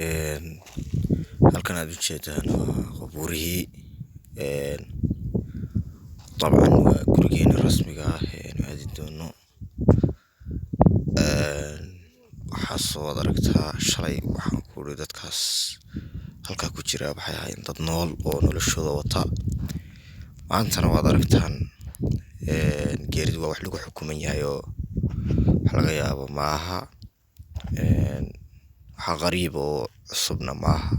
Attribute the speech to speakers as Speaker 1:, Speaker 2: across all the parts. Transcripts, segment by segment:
Speaker 1: een halkan aad u jeedaan waa qabuurihii dabcan waa gurigeena rasmiga ah aadi doono waxaa soo wada aragtaa shalay waxaan ku iri dadkaas halkaa ku jira waxay ahaayeen dad nool oo noloshooda wata maantana waad aragtaan geeridu waa wax lagu xukuman yahay oo waxa laga yaabo maaha waxa qariib oo cusubna maaha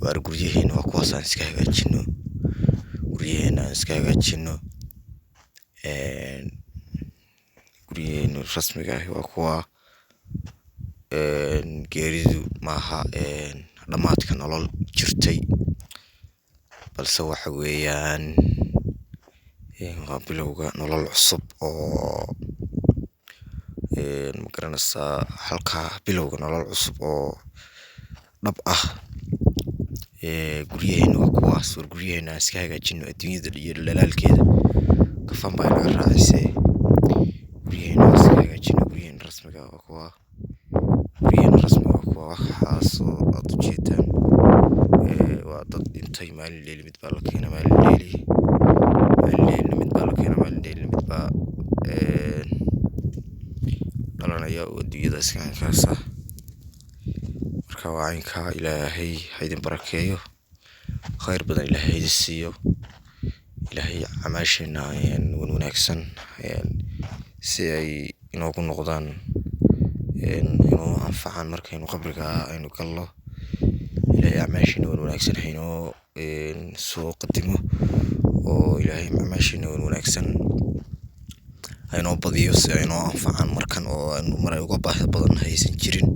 Speaker 1: waar guryaheena waa kuwaas aan iska hagaajino guryaheena aan iska hagaajino guryaheena rasmiga ah waa kuwa geeridu maaha dhamaadka nolol jirtay balse waxa weeyaan waa bilowga nolol cusub oo magaranaysaa halkaa bilowga nolol cusub oo dhab ah guryaheena waa kuwaas war guryaheena aan iska hagaajino adduunyada iyo dhalaalkeeda kafan baa inaga raacisay guryaheena aan iska hagaajino guryaheena rasmiga ah waa kuwa guryaheena rasmiga waa kuwa waxaas oo aad u jeedaan waa dad dhintay maalin leeli mid baa la keenay maalin leeli mid baa la keenay maalin leeli mid baa dhalanaya oo adduunyada iska hankaasa marka waa caynka ilaahay ha idin barakeeyo khayr badan ilaahay idin siiyo ilaahay camaasheena wanaagsan si ay inoogu noqdaan inoo anfacaan markaynu qabriga aynu galno ilaahay camaasheena wanaagsan haynoo soo qadimo oo ilaahay camaasheena wanaagsan haynoo badiyo si ay inoo anfacaan markan oo aynu maray uga baahi badan haysan jirin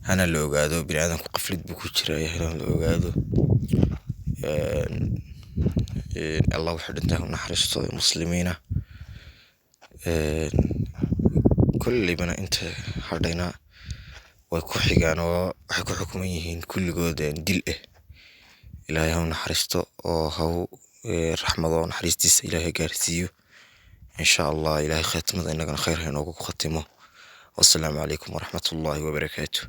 Speaker 1: hana la ogaado bini'aadamku qaflid buu ku jiraa hana la ogaado Allah wuxuu dhintaa u naxariisto muslimiina kullibana inta hadhayna way ku xigaan oo waxay ku xukuman yihiin kulligood dil ilaahay ha u naxariisto oo ha u raxmado naxariistiisa ilaahay gaarsiiyo insha Allah ilaahay khaatimada inagana khayr ha inoogu khatimo والسلام عليكم ورحمة الله وبركاته.